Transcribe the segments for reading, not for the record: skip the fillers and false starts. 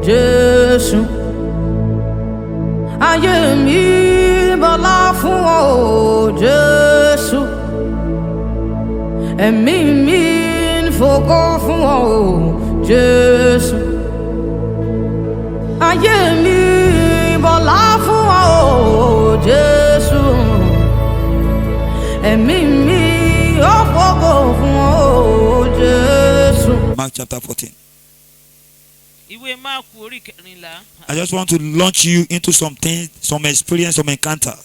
Jésù. Ayé mi bọlá fún ọ Jésù. Ẹ̀mí mi ń fògo fún ọ Jésù. Ayé mi bọlá fún ọ Jésù. Ẹ̀mí mi ó fògo fún ọ Jésù. Mark chapter 14. Ìwé Máàkù orí kẹrìnlá. I just want to launch you into some things, some experience, some encounter.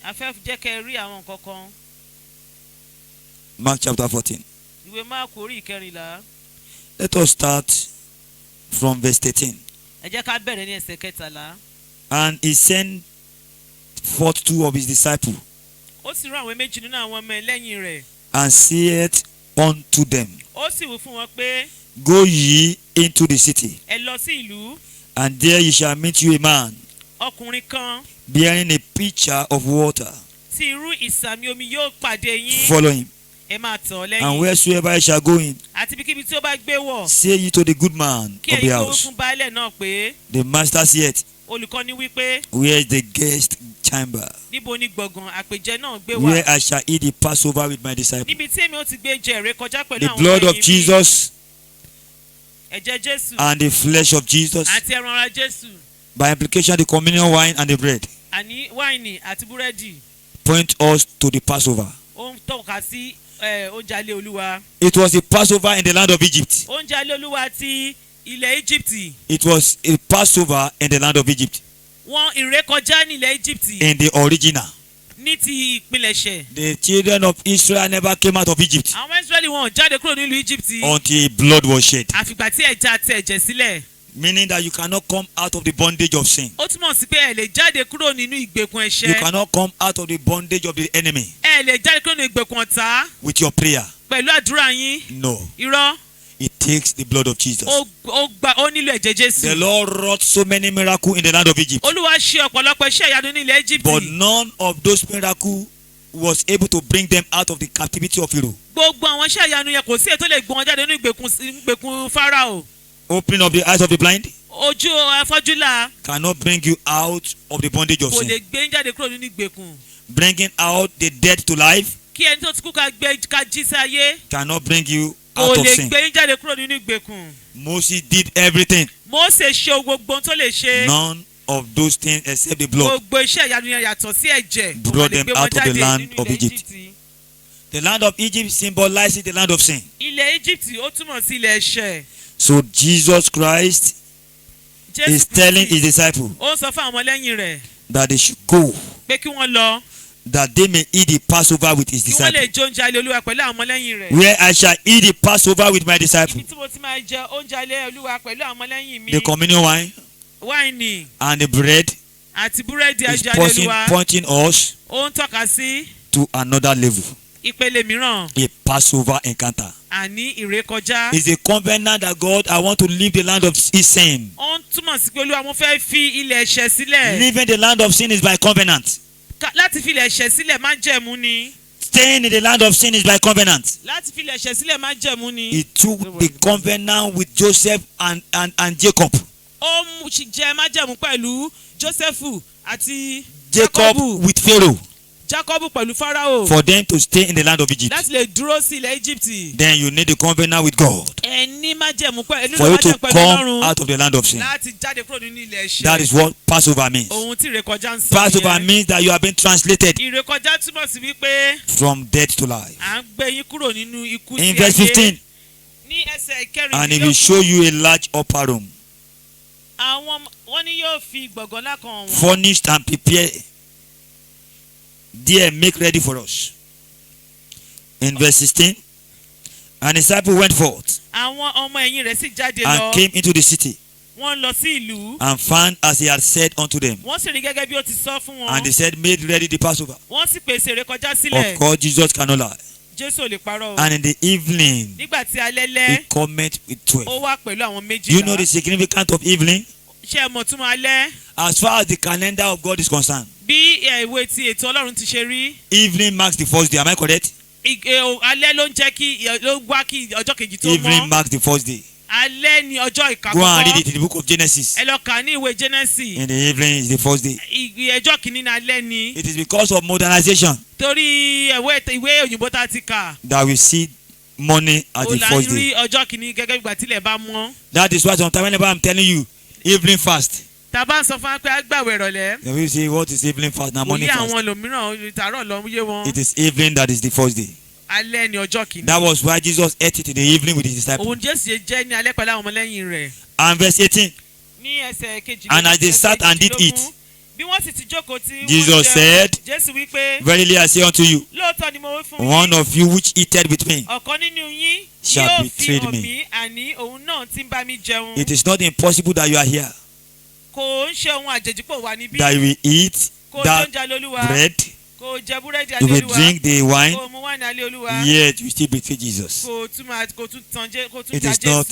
A fẹ́ jẹ́ kẹ́ rí àwọn nǹkan kan. Mark chapter 14. Ìwé Máàkù orí kẹrìnlá. Let us start from verse 13. Ẹ jẹ́ ká bẹ̀rẹ̀ ní ẹsẹ̀ kẹtàlá. And he sent forth 2 of his disciples, Ó sì rán àwọn méjì nínú àwọn ọmọ ẹlẹ́yìn rẹ̀. and said unto them, Ó sì wí fún wọn pé, Go ye into the city, ẹ lọ sí ìlú. and there ye shall meet you a man, Ọkùnrin kan bearing a pitcher of water. tí irú ìsàmì omi yóò pàdé yín. Follow him. Ẹ máa tọ̀ ọ́ And lẹ́yìn. wheresoever ye shall go in, Àti ibikíbi tí ó bá gbé wọ̀. say ye to the good man Kí of the ẹ̀yin tó wí house, fún baálẹ̀ náà pé, the master saith, olùkọ́ni wí pé, Where is the guest chamber, níbo ni gbọ̀ngàn àpèjẹ náà gbé where wà? I shall eat the Passover with my disciples? Níbi tí èmi ó ti gbé jẹ ère kọjá pẹ̀lú The àwọn blood ọmọ of ẹ̀yìn mi. Jesus Ẹ̀jẹ̀ Jésù and the flesh of Jesus, àti ẹran ara Jésù. by implication the communion wine and the bread, Àní wáìnì àti búrẹ́dì. point us to the Passover. Ó ń tọ́ka sí oúnjẹ alẹ́ Olúwa. It was a Passover in the land of Egypt. Oúnjẹ alẹ́ Olúwa ti ilẹ̀ Íjíbítì. It was a Passover in the land of Egypt, Wọ́n ìrékọjá ní ilẹ̀ Íjíbítì in the original. ní ti ìpilẹ̀ṣẹ̀. The children of Israel never came out of Egypt Àwọn Ísírẹ́lì wọn ò jáde kúrò nílùú Íjíbítì. until blood was shed. Àfìgbà tí ẹja tẹ ẹ̀jẹ̀ sílẹ̀. Meaning that you cannot come out of the bondage of sin. Ó túmọ̀ sí pé ẹ lè jáde kúrò nínú ìgbèkùn You ẹ̀ṣẹ̀. cannot come out of the bondage of the enemy Ẹ lè jáde kúrò nínú ìgbèkùn ọ̀tá with your prayer. pẹ̀lú àdúrà yín. No. Irọ́. It takes the blood of Jesus. Ó nílò ẹ̀jẹ̀ The Jésù. Lord wrought so many miracles in the land of Egypt, Olúwa ṣe ọ̀pọ̀lọpọ̀ iṣẹ́ ìyanu ní ilẹ̀ but Íjíbítì. none of those miracles was able to bring them out of the captivity of Pharaoh. Gbogbo àwọn iṣẹ́ ìyanu yẹn kò sí èyí tó lè gbọ́n wọn jáde nínú ìgbèkùn Fáráò. Opening of the eyes of the blind Ojú afọ́jú là cannot bring you out of the bondage of kò lè sin. gbé jáde kúrò nínú ìgbèkùn. Bringing out the dead to life Kí ẹni tó ti kú ká jí sí ayé cannot bring you kò out of lè sin. gbé jáde kúrò nínú ìgbèkùn. Moses did everything. Mósè ṣe gbogbo ohun tó lè ṣe. None of those things except the blood. Gbogbo iṣẹ́ ìyanu yẹn yàtọ̀ sí ẹ̀jẹ̀. Kò Brought lè them gbé wọn out of the jáde land nínú of ilẹ̀ Egypt. Íjíbítì. The land of Egypt symbolizes the land of sin. Ilẹ̀ Íjíbítì ó túmọ̀ sí ilẹ̀ ẹ̀ṣẹ̀. So Jesus Christ is telling his Jésù disciples ó ń sọ fún àwọn ọmọlẹ́yìn rẹ̀ that they should go, pé kí wọ́n lọ that they may eat the Passover with his kí wọ́n lè disciples. jẹ oúnjẹ alẹ́ Olúwa pẹ̀lú àwọn ọmọlẹ́yìn rẹ̀. Where I shall eat the Passover with my Ibi disciples. tí mo ti máa jẹ oúnjẹ alẹ́ Olúwa pẹ̀lú àwọn ọmọlẹ́yìn mi. The communion wine Wáìnì and the bread àti búrẹ́dì is oúnjẹ alẹ́ Olúwa pointing us ó ń tọ́ka sí to another level, ìpele mìíràn a Passover encounter. àní ìrékọjá. It's a covenant that God, I want to leave the land of sin. Ó ń túmọ̀ sí pé Olúwa mo fẹ́ fi ilẹ̀ ẹ̀ṣẹ̀ sílẹ̀. Leaving the land of sin is by covenant. Láti fi ilẹ̀ ẹ̀ṣẹ̀ sílẹ̀ má jẹ̀mú ni. Staying in the land of sin is by covenant. Láti fi ilẹ̀ ẹ̀ṣẹ̀ sílẹ̀ má jẹ̀mú ni. He took the covenant with Joseph and Jacob. Ó jẹ májẹ̀mú pẹ̀lú Jósẹ́fù àti Jacob with Pharaoh Jákọ́bù pẹ̀lú Fáráò. for them to stay in the land of Egypt. Láti lè dúró sí ilẹ̀ Íjíbítì. Then you need the covenant with God Ẹ ní májẹ̀mú pẹ̀lú for you to pẹ̀lú come Ọlọ́run out of the land of sin. láti jáde kúrò nínú ilẹ̀ ẹ̀ṣẹ̀. That is what Passover means. Ohun tí ìrékọjá ń sọ Passover nìyẹn. means that you have been translated Ìrékọjá túmọ̀ sí wípé from death to life. à ń gbé yín kúrò nínú ikú sí In verse ayé. 15, Ní ẹsẹ̀ and he will show ìkẹrìndínlógún. you a large upper room, Wọ́n ní yóò fi gbọ̀ngàn ńlá kan wọ̀n. furnished and prepared. There, make ready for us. In verse 16, and his disciples went forth Àwọn ọmọ ẹ̀yìn rẹ̀ sì jáde and lọ. came into the city, Wọ́n lọ sí ìlú. and found as he had said unto them. Wọ́n sì rí gẹ́gẹ́ bí ó ti sọ fún wọn. And they said, made ready the Passover. Wọ́n sì pèsè ìrékọjá Of sílẹ̀. course, Jesus cannot lie. Jésù ò lè parọ́ o. And in the evening, Nígbà tí alẹ́ he lẹ́, cometh with 12. ó wá pẹ̀lú àwọn Do you know the méjìlá. significance of evening? Ṣé ẹ mọ̀ túmọ̀ alẹ́? As far as the calendar of God is concerned, Bí ìwé ti ètò Ọlọ́run ti ṣe rí. evening marks the first day. Am I correct? Alẹ́ ló ń jẹ́ kí ló wá kí ọjọ́ kejì tó Evening mọ́. marks the first day. alẹ́ ni ọjọ́ ìka Go and read it kọ́kọ́. in the book of Genesis. Ẹ lọ kà ní ìwé Genesis. In the evening is the first day. Ẹjọ́ kìíní ní alẹ́ ni. It is because of modernization Torí ìwé òyìnbó tá a ti kà. that we see morning as Ó the là first ń rí day. ọjọ́ kìíní gẹ́gẹ́ bí ìgbà tílẹ̀ bá mọ́. That is why sometimes whenever I'm telling you evening fast, Tá a bá ń sọ fún wa pé a gbàwẹ̀ ìrọ̀lẹ́. then we say what is evening fast? Now morning Òye fast. àwọn ẹlòmíràn tààrọ̀ lọ yé wọn. It is evening that is the first day. Alẹ́ ni ọjọ́ kìíní. That was why Jesus ate it in the evening with his disciples. Òun Jésù ṣe jẹ́ ní alẹ́ pẹ̀lú àwọn ọmọlẹ́yìn rẹ̀. And verse 18. Ní ẹsẹ̀ kejìlélógún. And as they sat and did eat, Bí wọ́n sì ti jókòó tí wọ́n Jesus jẹun, said, Jésù wí pé Verily I say unto you, lóòótọ́ ni mo wí fún one yín. of you which eateth with me, Ọ̀kan nínú yín shall yóò fi betray hàn me. mí àní òun náà tí ń bá mi jẹun. it is not impossible that you are here, Kò ń ṣe ohun àjèjì pò wà níbí. that you will eat Kò that jẹ oúnjẹ alẹ́ Olúwa. bread, Kò jẹ búrẹ́dì you alẹ́ will Olúwa. drink the wine, Kò mu wáìnì alẹ́ Olúwa. yet you still betray Jesus. Kò tún tàn jẹ́ kó tún It jà is not,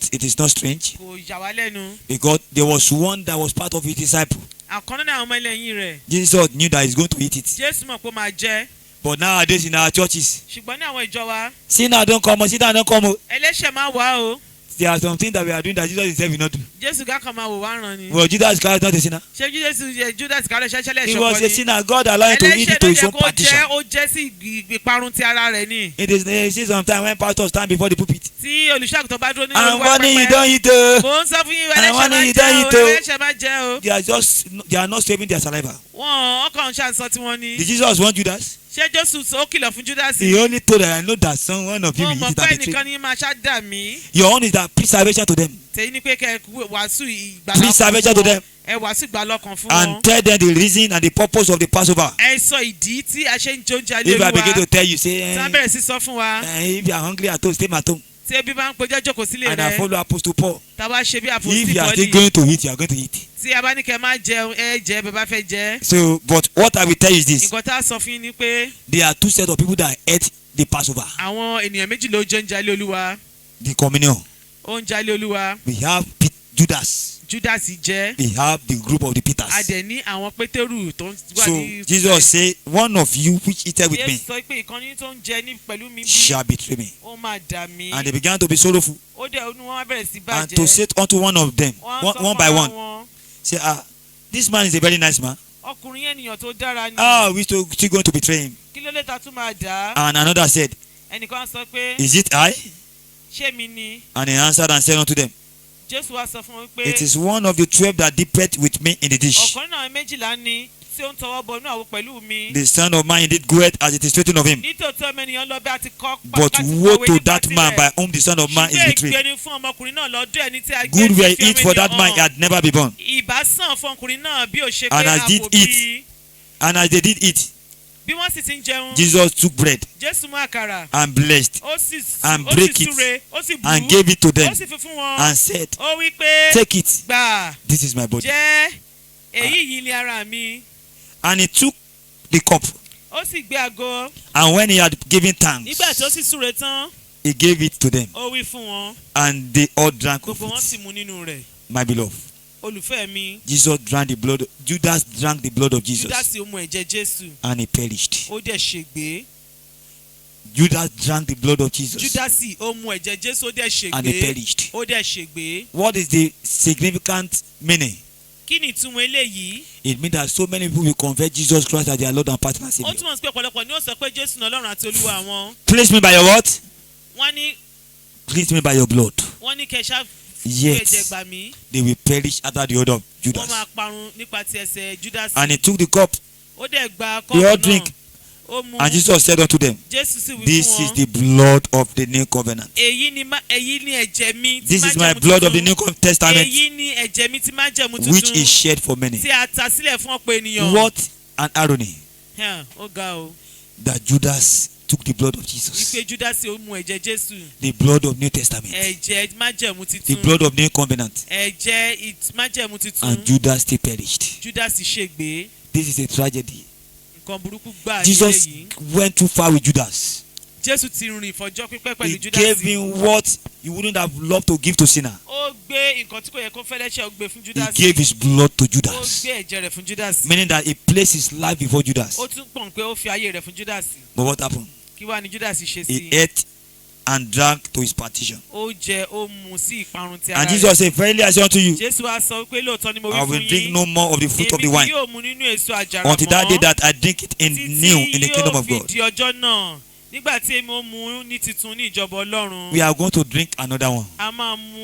Jésù. it is not strange, Kò yà wá lẹ́nu. because there was one that was part of his disciple. Àkọ́nú náà àwọn ọmọ ẹlẹ́yìn rẹ̀. Jesus knew that he's going to eat it. Jésù mọ̀ pé ó máa jẹ. But nowadays in our churches, Ṣùgbọ́n ní àwọn ìjọ wa, sinner don't come, sinner don't come. ẹlẹ́ṣẹ̀ máa wá o. There are some things that we are doing that Jesus himself will not do. Jésù gá kan máa wò wá ràn ni. Well, Judas Iscariot not a sinner. Ṣé Judas Iscariot ṣẹ̀ṣẹ̀ He was ṣọ̀kọ a ni? sinner. God allowed him to eat Ẹlẹ́ṣẹ̀ it to ló his yẹ own kó partition. jẹ́, ó jẹ́ sí ìparun ti ara rẹ̀ ni. It is you see sometimes when pastors stand before the pulpit. Tí olùṣàgùtàn bá dúró ní And olúwa one you pẹpẹ. don't eat o. Mò ń sọ fún yín, And ẹlẹ́ṣẹ̀ one máa you jẹ́ don't o, eat o. ẹlẹ́ṣẹ̀ máa jẹ́ o. They are not saving their saliva. Wọ́n ọkàn ṣàǹsọ tí wọ́n ní. Did Jesus want Judas? Ṣé Jésù ó kìlọ̀ fún Judas? He only told that I know that one of you Mo will mọ̀ eat pé and betray. ẹnìkan ní máa ṣáàdà mí. Your own is that preach salvation to them. Tèyí ni pé kẹ́ ẹ wàásù ìgbàlá Preach salvation to them. Ẹ wàásù ìgbàlá ọkàn fún And wọn. tell them the reason and the purpose of the Passover. Ẹ sọ ìdí tí a ṣe ń jẹ oúnjẹ alẹ́ If I begin Olúwa. to tell you, say, Tí wọ́n bẹ̀rẹ̀ sí sọ fún wa. if you are hungry at home, stay at home. Tí ebi bá ń pejọ́ jókòó sílé And I rẹ̀. follow Apostle Paul. Tá a bá ṣe bí If àpòsí you are still bọ́ọ̀lì. going to eat, you are going to eat. Tí a bá ní kẹ́ máa jẹun, ẹ jẹ́ bẹ́ẹ̀ bá fẹ́ jẹ́. So, but what I will tell you is this. Nǹkan tá a sọ fún yín ni pé There are two sets of people that ate the Passover. àwọn ènìyàn méjì ló jẹ oúnjẹ alẹ́ Olúwa. The communion. Oúnjẹ alẹ́ Olúwa. We have Judas. Judas jẹ́. We have the group of the Peters. A dẹ̀ ní àwọn Pétérù tó ń wà So ní. Jesus said, one of you which eateth with me Jésù sọ pé ìkànnì tó ń jẹ ní pẹ̀lú mi bí shall betray me. ó máa dà mí. And they began to be sorrowful. Ó dẹ̀ inú wọn bẹ̀rẹ̀ sí And bàjẹ́. to say unto one of them, Wọ́n á sọ one fún by ara one, wọn, say, this man is a very nice man. ọkùnrin yẹn ènìyàn tó dára ni. We still going to betray him. Kí ló lè ta tún máa dà á? And another said, Ẹnìkan sọ pé is it I? ṣé mi ni? And he answered and said unto them, Jésù wá sọ fún wọn pé it is one of the 12 that dippeth with me in the dish. ọ̀kan náà méjìlá ni tí ó ń tọwọ́ bọ inú àwo pẹ̀lú mi. The son of man indeed goeth as it is written of him. Nítòótọ́ mẹ́niyàn lọ bí a ti kọ́ But woe to that man by whom the son of man is ṣùgbọ́n betrayed. ìgbéni fún ọmọkùnrin náà lọ́dọ̀ ẹni tí a gbé Good were fífi it for that ọmọ man ènìyàn he had never been born. ìbá sàn fún ọkùnrin náà bí ó ṣe pé And as a did kò eat. bí. And as they did eat, Bí wọ́n sì ti ń jẹun, Jesus took bread Jésù mú àkàrà, and blessed ó sì and break it súre, ó sì bù and ú, gave it to them ó sì fi fún wọn. and said, Ó wí pé take it, gbà this is my body. jẹ́ èyí yìí ni ara mi. And he took the cup, Ó sì gbé ago. and when he had given thanks, Nígbà tí ó sì súre tán, he gave it to them, ó wí fún wọn. and they all drank of Gbogbo wọn sì it. mu nínú rẹ̀. My beloved, Olùfẹ́ mi, Judas drank the blood of Jesus, Júdásì ó mu ẹ̀jẹ̀ Jésù, and he perished. ó dẹ̀ ṣègbé. Judas drank the blood of Jesus, Júdásì ó mu ẹ̀jẹ̀ Jésù, ó dẹ̀ and he ṣègbé. perished. Ó dẹ̀ ṣègbé. What is the significant meaning? Kí ni ìtumọ̀ eléyìí? It means that so many people will confess Jesus Christ as their Lord and personal Ó Savior. túmọ̀ sí pé ọ̀pọ̀lọpọ̀ ni ó sọ pé Jésù ní Ọlọ́run àti Olúwa wọn. Please me by your what? Wọ́n ní Please me by your blood. kẹ̀ṣá fún Yet ẹ̀jẹ̀ gbà mí. they will perish after the order of Wọ́n Judas. máa parun nípa ti ẹsẹ̀ Júdásì. And he took the cup, Ó dẹ̀ gba they all kọ́ọ̀pù drink, náà. Ó mu. and Jesus said unto them, Jésù sì wí this fún is wọn. the blood of the new covenant. Èyí ni ẹ̀jẹ̀ mi tí This is my májẹ̀mú blood of the tuntun. New Testament, Èyí ni ẹ̀jẹ̀ mi tí májẹ̀mú which tuntun is shed for many. tí a ta sílẹ̀ fún ọ̀pọ̀ ènìyàn. What an irony Ó ga o. that Judas took the blood of Jesus, Wípé Júdásì ó mu ẹ̀jẹ̀ Jésù. the blood of New Testament, Ẹ̀jẹ̀ májẹ̀mú the tuntun. blood of New Covenant, Ẹ̀jẹ̀ májẹ̀mú tuntun. and Judas still perished. Júdásì ṣègbé. This is a tragedy. Nǹkan burúkú gbà Jesus nílé yìí. went too far with Judas. Jésù ti rìn ìfọjọ́ pípẹ́ He pẹ̀lú gave Júdásì. him what he wouldn't have loved to give to sinner. Ó gbé nǹkan tí kò yẹ kó fẹ́ lẹ́ṣẹ̀ ó gbé fún He Júdásì. gave his blood to Ó Judas, gbé ẹ̀jẹ̀ rẹ̀ fún Júdásì. meaning that he placed his life before Judas. Ó tún pọ̀n pé ó fi ayé rẹ̀ fún Júdásì. But what happened? Kí wá ni Júdásì ṣe He sí? ate and drank to his partition. ó jẹ ó mu sí ìparun ti And ara Jesus rẹ̀. said, verily I say unto you, Jésù wá sọ pé lóòótọ́ ni mo wí I fún will drink yín. no more of the fruit of the Èmi kì wine yóò mu nínú èso àjàrà until that day mọ́ that I drink it in new in the kingdom of títí yóò God. fi di ọjọ́ náà nígbà tí èmi ó mu ní titun ní ìjọba Ọlọ́run. We are going to drink another one. A máa mu